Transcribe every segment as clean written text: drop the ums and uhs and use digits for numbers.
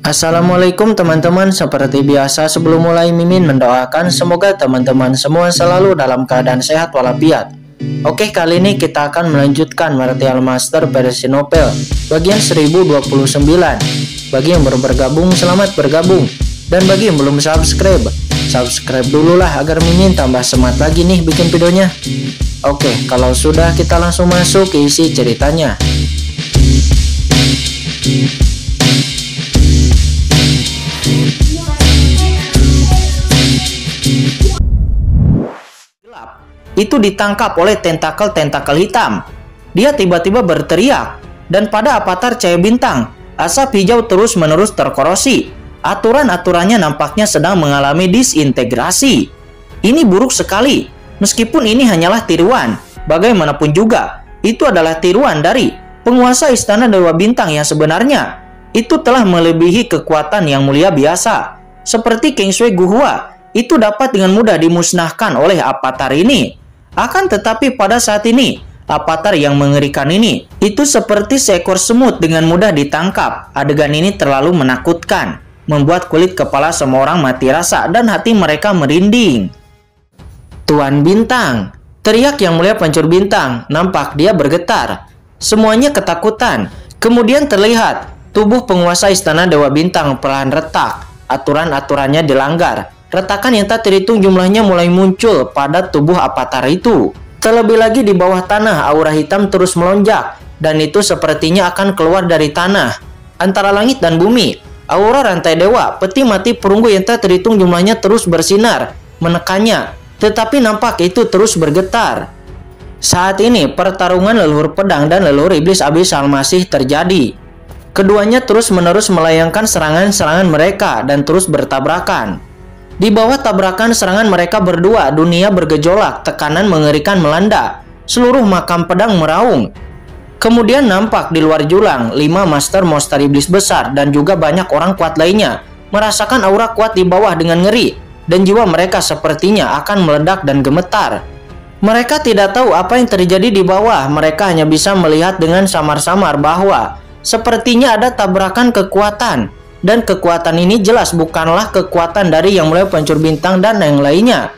Assalamualaikum teman-teman, seperti biasa sebelum mulai Mimin mendoakan semoga teman-teman semua selalu dalam keadaan sehat walafiat. Oke, kali ini kita akan melanjutkan Martial Master versi novel bagian 1029. Bagi yang baru bergabung, selamat bergabung. Dan bagi yang belum subscribe, subscribe dulu lah agar Mimin tambah semangat lagi nih bikin videonya. Oke, kalau sudah kita langsung masuk ke isi ceritanya. Itu ditangkap oleh tentakel-tentakel hitam. Dia tiba-tiba berteriak, dan pada avatar cahaya bintang, asap hijau terus-menerus terkorosi. Aturan-aturannya nampaknya sedang mengalami disintegrasi. Ini buruk sekali. Meskipun ini hanyalah tiruan, bagaimanapun juga, itu adalah tiruan dari penguasa Istana Dewa Bintang yang sebenarnya. Itu telah melebihi kekuatan yang mulia biasa. Seperti King Sui Guhua, itu dapat dengan mudah dimusnahkan oleh avatar ini. Akan tetapi pada saat ini, avatar yang mengerikan ini, itu seperti seekor semut dengan mudah ditangkap. Adegan ini terlalu menakutkan, membuat kulit kepala semua orang mati rasa dan hati mereka merinding. Tuan Bintang, teriak Yang Mulia Pencuri Bintang, nampak dia bergetar. Semuanya ketakutan. Kemudian terlihat tubuh penguasa Istana Dewa Bintang perlahan retak. Aturan-aturannya dilanggar. Retakan yang tak terhitung jumlahnya mulai muncul pada tubuh avatar itu. Terlebih lagi di bawah tanah, aura hitam terus melonjak, dan itu sepertinya akan keluar dari tanah. Antara langit dan bumi, aura rantai dewa, peti mati perunggu yang tak terhitung jumlahnya terus bersinar, menekannya, tetapi nampak itu terus bergetar. Saat ini, pertarungan leluhur pedang dan leluhur iblis abisal masih terjadi. Keduanya terus-menerus melayangkan serangan-serangan mereka dan terus bertabrakan. Di bawah tabrakan serangan mereka berdua, dunia bergejolak, tekanan mengerikan melanda. Seluruh makam pedang meraung. Kemudian nampak di luar jurang, 5 master monster iblis besar dan juga banyak orang kuat lainnya merasakan aura kuat di bawah dengan ngeri, dan jiwa mereka sepertinya akan meledak dan gemetar. Mereka tidak tahu apa yang terjadi di bawah, mereka hanya bisa melihat dengan samar-samar bahwa sepertinya ada tabrakan kekuatan. Dan kekuatan ini jelas bukanlah kekuatan dari Yang Mulia Pencuri Bintang dan yang lainnya.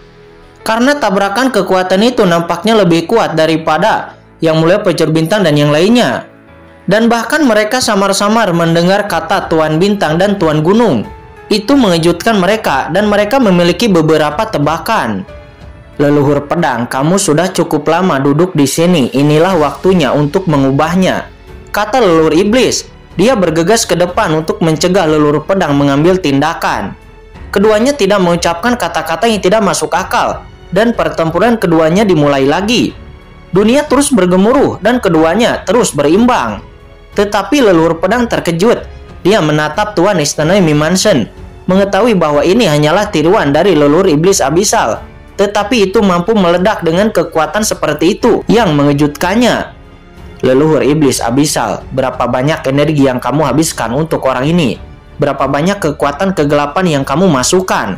Karena tabrakan kekuatan itu nampaknya lebih kuat daripada Yang Mulia Pencuri Bintang dan yang lainnya. Dan bahkan mereka samar-samar mendengar kata Tuan Bintang dan Tuan Gunung. Itu mengejutkan mereka dan mereka memiliki beberapa tebakan. Leluhur pedang, kamu sudah cukup lama duduk di sini. Inilah waktunya untuk mengubahnya, kata leluhur iblis. Dia bergegas ke depan untuk mencegah leluhur pedang mengambil tindakan. Keduanya tidak mengucapkan kata-kata yang tidak masuk akal, dan pertempuran keduanya dimulai lagi. Dunia terus bergemuruh dan keduanya terus berimbang. Tetapi leluhur pedang terkejut. Dia menatap Tuan Istana Mimansen, mengetahui bahwa ini hanyalah tiruan dari leluhur iblis abisal. Tetapi itu mampu meledak dengan kekuatan seperti itu yang mengejutkannya. Leluhur iblis abisal, berapa banyak energi yang kamu habiskan untuk orang ini? Berapa banyak kekuatan kegelapan yang kamu masukkan?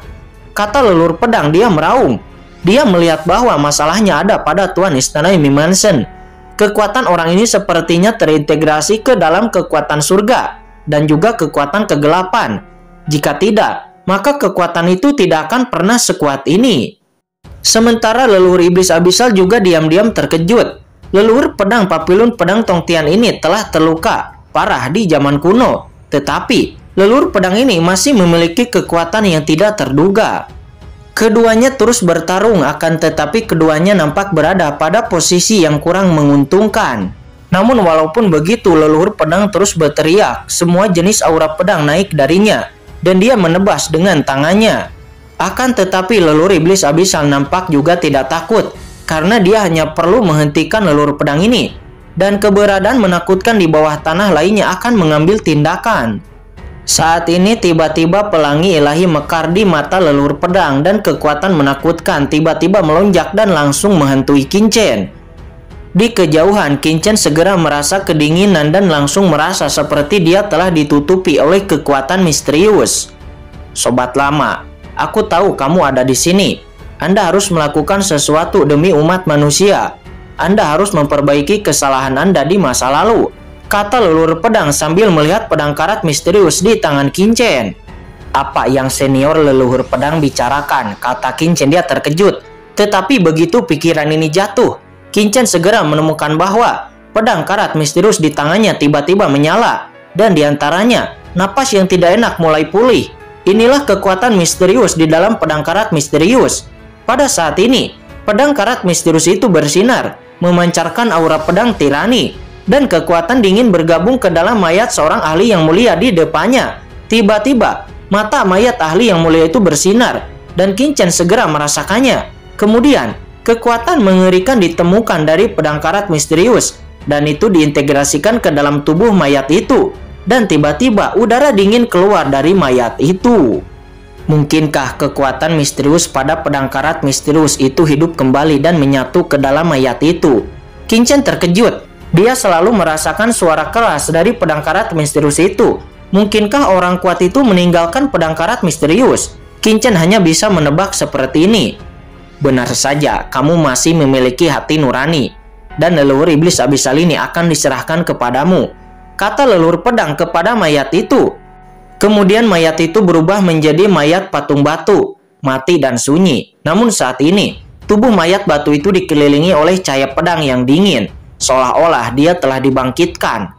Kata leluhur pedang, dia meraung. Dia melihat bahwa masalahnya ada pada Tuan Istana Mimansen. Kekuatan orang ini sepertinya terintegrasi ke dalam kekuatan surga dan juga kekuatan kegelapan. Jika tidak, maka kekuatan itu tidak akan pernah sekuat ini. Sementara leluhur iblis abisal juga diam-diam terkejut. Leluhur pedang Papilun Pedang Tongtian ini telah terluka parah di zaman kuno. Tetapi, leluhur pedang ini masih memiliki kekuatan yang tidak terduga. Keduanya terus bertarung, akan tetapi keduanya nampak berada pada posisi yang kurang menguntungkan. Namun walaupun begitu, leluhur pedang terus berteriak. Semua jenis aura pedang naik darinya, dan dia menebas dengan tangannya. Akan tetapi leluhur iblis abisal nampak juga tidak takut, karena dia hanya perlu menghentikan leluhur pedang ini, dan keberadaan menakutkan di bawah tanah lainnya akan mengambil tindakan. Saat ini tiba-tiba pelangi ilahi mekar di mata leluhur pedang dan kekuatan menakutkan tiba-tiba melonjak dan langsung menghantui Qingchen. Di kejauhan, Qingchen segera merasa kedinginan dan langsung merasa seperti dia telah ditutupi oleh kekuatan misterius. Sobat lama, aku tahu kamu ada di sini. Anda harus melakukan sesuatu demi umat manusia. Anda harus memperbaiki kesalahan Anda di masa lalu. kata leluhur pedang sambil melihat pedang karat misterius di tangan Qingchen. Apa yang senior leluhur pedang bicarakan, kata Qingchen. Dia terkejut. Tetapi begitu pikiran ini jatuh, Qingchen segera menemukan bahwa pedang karat misterius di tangannya tiba-tiba menyala. Dan diantaranya, napas yang tidak enak mulai pulih. Inilah kekuatan misterius di dalam pedang karat misterius. Pada saat ini, pedang karat misterius itu bersinar, memancarkan aura pedang tirani. Dan kekuatan dingin bergabung ke dalam mayat seorang ahli yang mulia di depannya. Tiba-tiba, mata mayat ahli yang mulia itu bersinar, dan Qingchen segera merasakannya. Kemudian, kekuatan mengerikan ditemukan dari pedang karat misterius, dan itu diintegrasikan ke dalam tubuh mayat itu. Dan tiba-tiba, udara dingin keluar dari mayat itu. Mungkinkah kekuatan misterius pada pedang karat misterius itu hidup kembali dan menyatu ke dalam mayat itu? Qingchen terkejut. Dia selalu merasakan suara keras dari pedang karat misterius itu. Mungkinkah orang kuat itu meninggalkan pedang karat misterius? Qingchen hanya bisa menebak seperti ini. Benar saja, kamu masih memiliki hati nurani, dan leluhur iblis abisal ini akan diserahkan kepadamu, kata leluhur pedang kepada mayat itu. Kemudian mayat itu berubah menjadi mayat patung batu, mati dan sunyi. Namun saat ini, tubuh mayat batu itu dikelilingi oleh cahaya pedang yang dingin, seolah-olah dia telah dibangkitkan.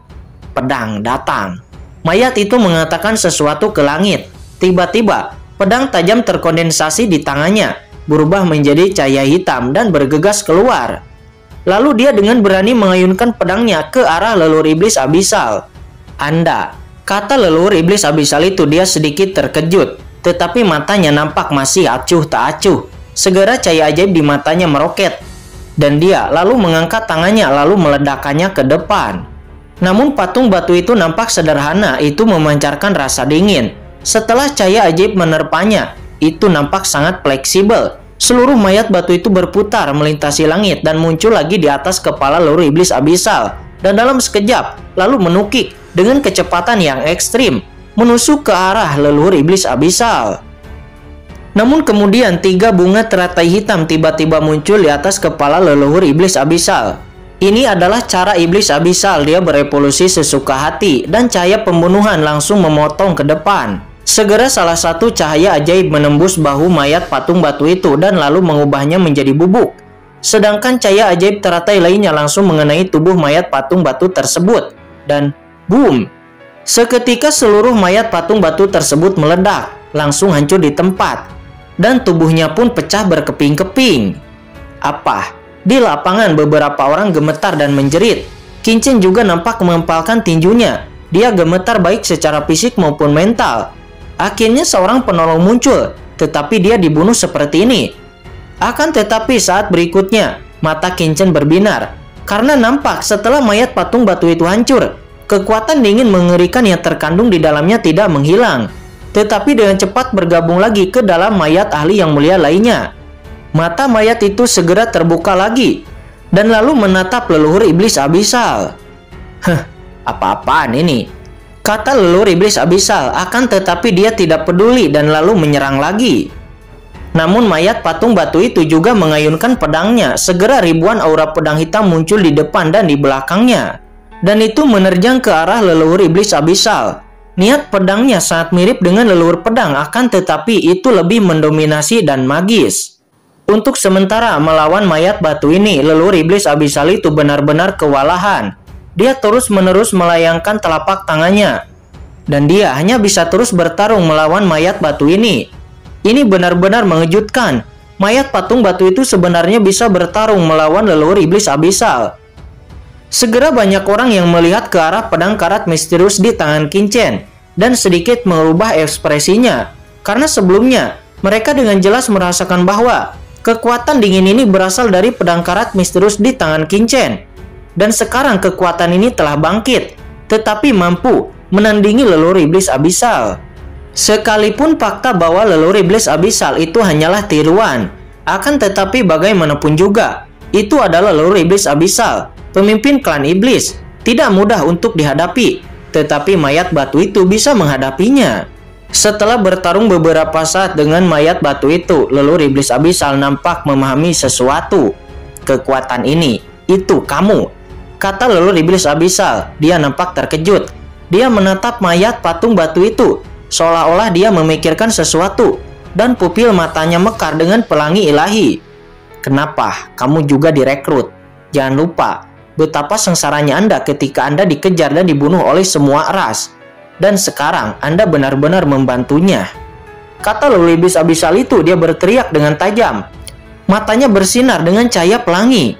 Pedang datang. Mayat itu mengatakan sesuatu ke langit. Tiba-tiba, pedang tajam terkondensasi di tangannya, berubah menjadi cahaya hitam dan bergegas keluar. Lalu dia dengan berani mengayunkan pedangnya ke arah leluhur iblis abisal. Anda, kata leluhur iblis abisal itu. Dia sedikit terkejut, tetapi matanya nampak masih acuh tak acuh. Segera cahaya ajaib di matanya meroket, dan dia lalu mengangkat tangannya lalu meledakkannya ke depan. Namun patung batu itu nampak sederhana, itu memancarkan rasa dingin. Setelah cahaya ajaib menerpanya, itu nampak sangat fleksibel. Seluruh mayat batu itu berputar melintasi langit dan muncul lagi di atas kepala leluhur iblis abisal. Dan dalam sekejap, lalu menukik dengan kecepatan yang ekstrim, menusuk ke arah leluhur iblis abisal. Namun kemudian 3 bunga teratai hitam tiba-tiba muncul di atas kepala leluhur iblis abisal. Ini adalah cara iblis abisal, dia berevolusi sesuka hati, dan cahaya pembunuhan langsung memotong ke depan. Segera salah satu cahaya ajaib menembus bahu mayat patung batu itu dan lalu mengubahnya menjadi bubuk. Sedangkan cahaya ajaib teratai lainnya langsung mengenai tubuh mayat patung batu tersebut. Dan boom! Seketika seluruh mayat patung batu tersebut meledak, langsung hancur di tempat. Dan tubuhnya pun pecah berkeping-keping. Apa? Di lapangan beberapa orang gemetar dan menjerit. Qingchen juga nampak mengempalkan tinjunya. Dia gemetar baik secara fisik maupun mental. Akhirnya seorang penolong muncul, tetapi dia dibunuh seperti ini. Akan tetapi saat berikutnya, mata Qingchen berbinar. Karena nampak setelah mayat patung batu itu hancur, kekuatan dingin mengerikan yang terkandung di dalamnya tidak menghilang, tetapi dengan cepat bergabung lagi ke dalam mayat ahli yang mulia lainnya. Mata mayat itu segera terbuka lagi, dan lalu menatap leluhur iblis abisal. Apa-apaan ini? Kata leluhur iblis abisal, akan tetapi dia tidak peduli dan lalu menyerang lagi. Namun mayat patung batu itu juga mengayunkan pedangnya. Segera ribuan aura pedang hitam muncul di depan dan di belakangnya. Dan itu menerjang ke arah leluhur iblis abisal. Niat pedangnya sangat mirip dengan leluhur pedang, akan tetapi itu lebih mendominasi dan magis. Untuk sementara melawan mayat batu ini, leluhur iblis abisal itu benar-benar kewalahan. Dia terus-menerus melayangkan telapak tangannya, dan dia hanya bisa terus bertarung melawan mayat batu ini. Ini benar-benar mengejutkan. Mayat patung batu itu sebenarnya bisa bertarung melawan leluhur iblis abisal. Segera banyak orang yang melihat ke arah pedang karat misterius di tangan Qingchen, dan sedikit merubah ekspresinya. Karena sebelumnya, mereka dengan jelas merasakan bahwa kekuatan dingin ini berasal dari pedang karat misterius di tangan Qingchen. Dan sekarang kekuatan ini telah bangkit, tetapi mampu menandingi leluhur iblis abisal. Sekalipun fakta bahwa leluhur iblis abisal itu hanyalah tiruan, akan tetapi bagaimanapun juga, itu adalah leluhur iblis abisal, pemimpin klan iblis. Tidak mudah untuk dihadapi, tetapi mayat batu itu bisa menghadapinya. Setelah bertarung beberapa saat dengan mayat batu itu, leluhur iblis abisal nampak memahami sesuatu. Kekuatan ini, itu kamu. kata leluhur iblis abisal. Dia nampak terkejut. Dia menatap mayat patung batu itu, seolah-olah dia memikirkan sesuatu, dan pupil matanya mekar dengan pelangi ilahi. Kenapa kamu juga direkrut? Jangan lupa betapa sengsaranya Anda ketika Anda dikejar dan dibunuh oleh semua ras. Dan sekarang Anda benar-benar membantunya. Kata leluhur iblis abisal itu. Dia berteriak dengan tajam. Matanya bersinar dengan cahaya pelangi.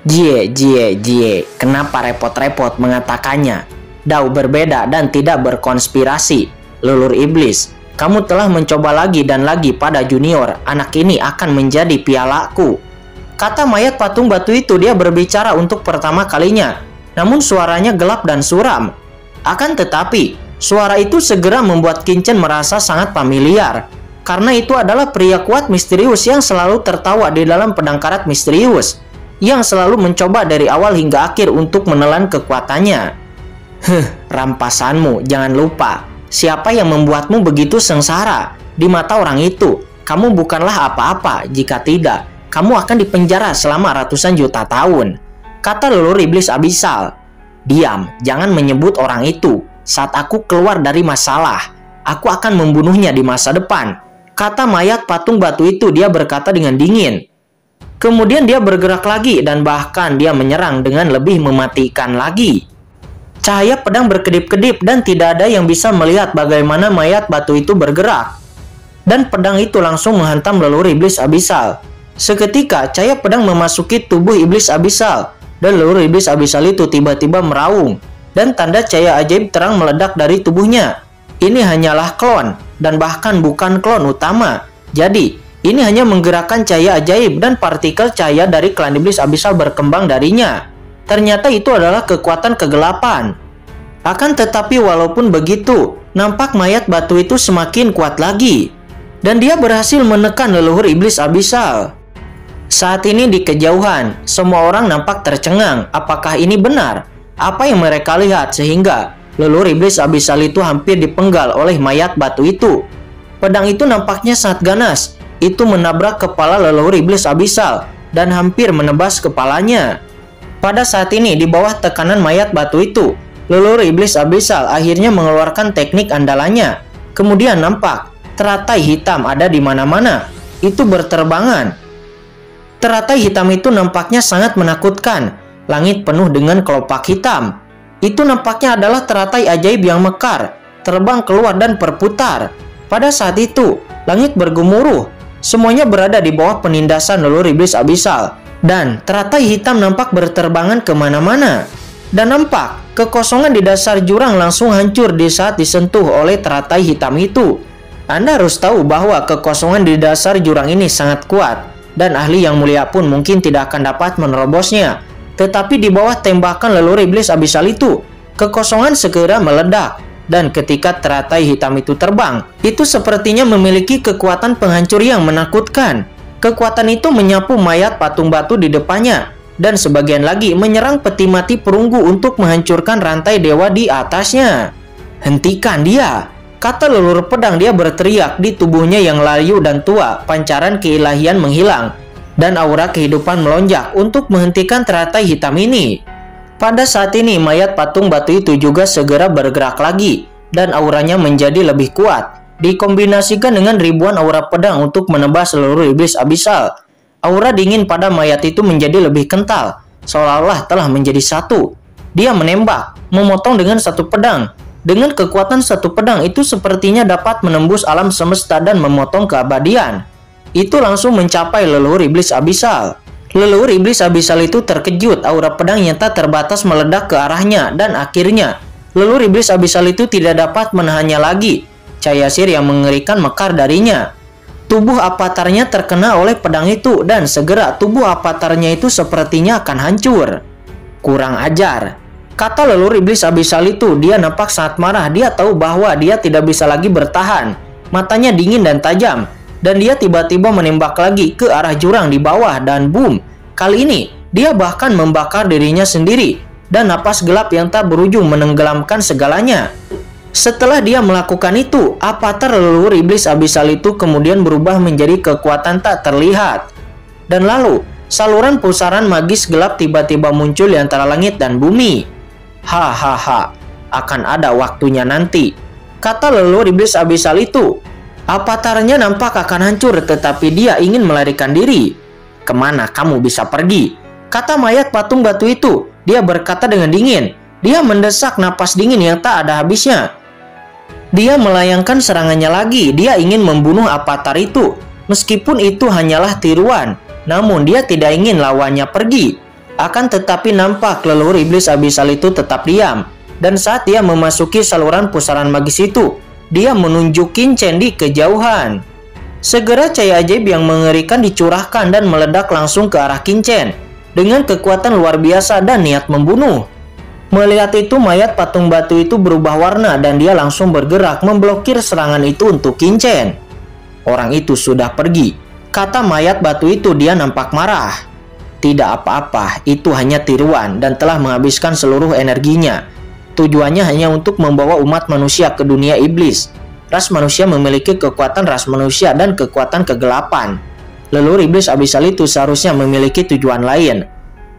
Jie, kenapa repot-repot mengatakannya? Dao berbeda dan tidak berkonspirasi. Leluhur iblis, kamu telah mencoba lagi dan lagi pada junior. Anak ini akan menjadi pialaku. Kata mayat patung batu itu. Dia berbicara untuk pertama kalinya. Namun suaranya gelap dan suram. Akan tetapi, suara itu segera membuat Qin Chen merasa sangat familiar. Karena itu adalah pria kuat misterius yang selalu tertawa di dalam pedang karat misterius. Yang selalu mencoba dari awal hingga akhir untuk menelan kekuatannya. Rampasanmu, jangan lupa. Siapa yang membuatmu begitu sengsara? Di mata orang itu, kamu bukanlah apa-apa. Jika tidak, kamu akan dipenjara selama ratusan juta tahun. Kata leluhur iblis abisal. Diam, jangan menyebut orang itu. Saat aku keluar dari masalah, aku akan membunuhnya di masa depan. Kata mayat patung batu itu. Dia berkata dengan dingin. Kemudian dia bergerak lagi dan bahkan dia menyerang dengan lebih mematikan lagi. Cahaya pedang berkedip-kedip dan tidak ada yang bisa melihat bagaimana mayat batu itu bergerak. Dan pedang itu langsung menghantam leluhur iblis abisal. Seketika cahaya pedang memasuki tubuh iblis abisal dan leluhur iblis abisal itu tiba-tiba meraung dan tanda cahaya ajaib terang meledak dari tubuhnya. Ini hanyalah klon dan bahkan bukan klon utama. Jadi, ini hanya menggerakkan cahaya ajaib dan partikel cahaya dari klan iblis abisal berkembang darinya. Ternyata itu adalah kekuatan kegelapan. Akan tetapi walaupun begitu, nampak mayat batu itu semakin kuat lagi. Dan dia berhasil menekan leluhur iblis abisal. Saat ini di kejauhan, semua orang nampak tercengang. Apakah ini benar? Apa yang mereka lihat sehingga leluhur iblis abisal itu hampir dipenggal oleh mayat batu itu? Pedang itu nampaknya sangat ganas. Itu menabrak kepala leluhur iblis abisal dan hampir menebas kepalanya. Pada saat ini di bawah tekanan mayat batu itu, leluhur iblis abisal akhirnya mengeluarkan teknik andalannya. Kemudian nampak teratai hitam ada di mana-mana. Itu berterbangan. Teratai hitam itu nampaknya sangat menakutkan. Langit penuh dengan kelopak hitam. Itu nampaknya adalah teratai ajaib yang mekar, terbang keluar dan berputar. Pada saat itu, langit bergemuruh. Semuanya berada di bawah penindasan leluhur iblis abisal. Dan teratai hitam nampak berterbangan kemana-mana. Dan nampak kekosongan di dasar jurang langsung hancur di saat disentuh oleh teratai hitam itu. Anda harus tahu bahwa kekosongan di dasar jurang ini sangat kuat. Dan ahli yang mulia pun mungkin tidak akan dapat menerobosnya. Tetapi di bawah tembakan leluhur iblis abisal itu, kekosongan segera meledak. Dan ketika teratai hitam itu terbang, itu sepertinya memiliki kekuatan penghancur yang menakutkan. Kekuatan itu menyapu mayat patung batu di depannya, dan sebagian lagi menyerang peti mati perunggu untuk menghancurkan rantai dewa di atasnya. Hentikan dia, kata leluhur pedang. Dia berteriak. Di tubuhnya yang layu dan tua, pancaran keilahian menghilang, dan aura kehidupan melonjak untuk menghentikan teratai hitam ini. Pada saat ini mayat patung batu itu juga segera bergerak lagi dan auranya menjadi lebih kuat. Dikombinasikan dengan ribuan aura pedang untuk menebas seluruh iblis abisal. Aura dingin pada mayat itu menjadi lebih kental, seolah-olah telah menjadi satu. Dia menembak, memotong dengan satu pedang. Dengan kekuatan satu pedang itu sepertinya dapat menembus alam semesta dan memotong keabadian. Itu langsung mencapai leluhur iblis abisal. Leluhur iblis abisal itu terkejut. Aura pedang nyata terbatas meledak ke arahnya dan akhirnya leluhur iblis abisal itu tidak dapat menahannya lagi. Cahaya sihir yang mengerikan mekar darinya. Tubuh avatarnya terkena oleh pedang itu dan segera tubuh avatarnya itu sepertinya akan hancur. Kurang ajar, kata leluhur iblis abisal itu. Dia nampak sangat marah. Dia tahu bahwa dia tidak bisa lagi bertahan. Matanya dingin dan tajam. Dan dia tiba-tiba menembak lagi ke arah jurang di bawah dan boom. Kali ini dia bahkan membakar dirinya sendiri dan napas gelap yang tak berujung menenggelamkan segalanya. Setelah dia melakukan itu, avatar leluhur iblis abisal itu kemudian berubah menjadi kekuatan tak terlihat. Dan lalu saluran pusaran magis gelap tiba-tiba muncul di antara langit dan bumi. Hahaha, akan ada waktunya nanti, kata leluhur iblis abisal itu. Avatarnya nampak akan hancur, tetapi dia ingin melarikan diri. Kemana kamu bisa pergi? Kata mayat patung batu itu. Dia berkata dengan dingin. Dia mendesak napas dingin yang tak ada habisnya. Dia melayangkan serangannya lagi. Dia ingin membunuh avatar itu. Meskipun itu hanyalah tiruan, namun dia tidak ingin lawannya pergi. Akan tetapi nampak leluhur iblis abisal itu tetap diam. Dan saat dia memasuki saluran pusaran magis itu, dia menunjuk Qinchen di kejauhan. Segera cahaya ajaib yang mengerikan dicurahkan dan meledak langsung ke arah Qinchen dengan kekuatan luar biasa dan niat membunuh. Melihat itu, mayat patung batu itu berubah warna dan dia langsung bergerak memblokir serangan itu untuk Qinchen. Orang itu sudah pergi, kata mayat batu itu. Dia nampak marah. Tidak apa-apa, itu hanya tiruan dan telah menghabiskan seluruh energinya. Tujuannya hanya untuk membawa umat manusia ke dunia iblis. Ras manusia memiliki kekuatan ras manusia dan kekuatan kegelapan. Leluhur iblis abisal itu seharusnya memiliki tujuan lain,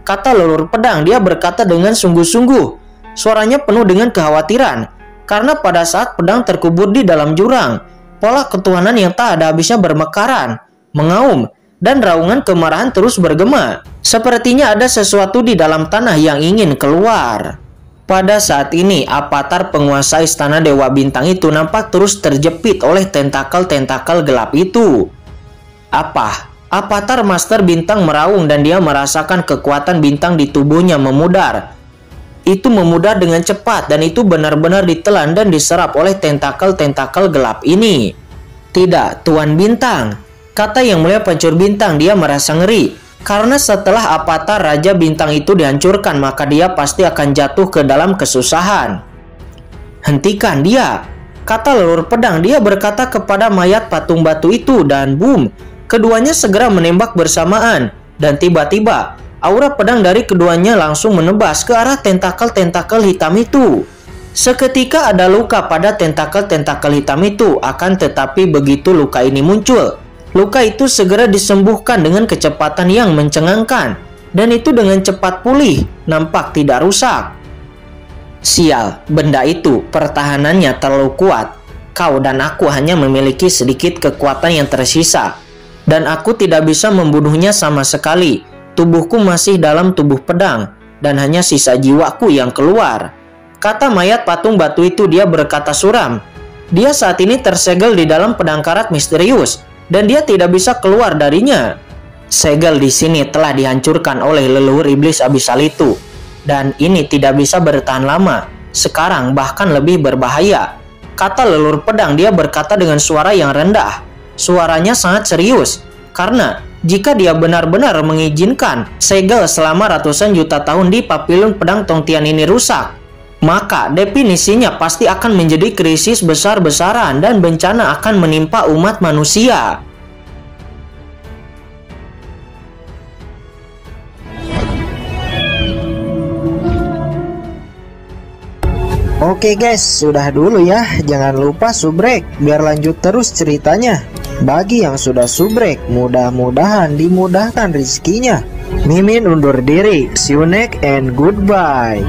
kata leluhur pedang. Dia berkata dengan sungguh-sungguh. Suaranya penuh dengan kekhawatiran, karena pada saat pedang terkubur di dalam jurang, pola ketuhanan yang tak ada habisnya bermekaran, mengaum, dan raungan kemarahan terus bergema. Sepertinya ada sesuatu di dalam tanah yang ingin keluar. Pada saat ini, avatar penguasa istana Dewa Bintang itu nampak terus terjepit oleh tentakel-tentakel gelap itu. Apa? Avatar Master Bintang meraung dan dia merasakan kekuatan bintang di tubuhnya memudar. Itu memudar dengan cepat dan itu benar-benar ditelan dan diserap oleh tentakel-tentakel gelap ini. Tidak, Tuan Bintang, kata Yang Mulia Pencuri Bintang. Dia merasa ngeri, karena setelah avatar Raja Bintang itu dihancurkan, maka dia pasti akan jatuh ke dalam kesusahan. Hentikan dia, kata leluhur pedang. Dia berkata kepada mayat patung batu itu dan boom, keduanya segera menembak bersamaan. Dan tiba-tiba aura pedang dari keduanya langsung menebas ke arah tentakel-tentakel hitam itu. Seketika ada luka pada tentakel-tentakel hitam itu, akan tetapi begitu luka ini muncul, luka itu segera disembuhkan dengan kecepatan yang mencengangkan. Dan itu dengan cepat pulih, nampak tidak rusak. Sial, benda itu pertahanannya terlalu kuat. Kau dan aku hanya memiliki sedikit kekuatan yang tersisa, dan aku tidak bisa membunuhnya sama sekali. Tubuhku masih dalam tubuh pedang, dan hanya sisa jiwaku yang keluar, kata mayat patung batu itu. Dia berkata suram. Dia saat ini tersegel di dalam pedang karat misterius, dan dia tidak bisa keluar darinya. Segel di sini telah dihancurkan oleh leluhur iblis abisal itu, dan ini tidak bisa bertahan lama. Sekarang bahkan lebih berbahaya, kata leluhur pedang. Dia berkata dengan suara yang rendah. Suaranya sangat serius, karena jika dia benar-benar mengizinkan segel selama ratusan juta tahun di papilun pedang Tongtian ini rusak, maka definisinya pasti akan menjadi krisis besar-besaran dan bencana akan menimpa umat manusia. Oke guys, sudah dulu ya. Jangan lupa subrek biar lanjut terus ceritanya. Bagi yang sudah subrek, mudah-mudahan dimudahkan rezekinya. Mimin undur diri. See you next and goodbye.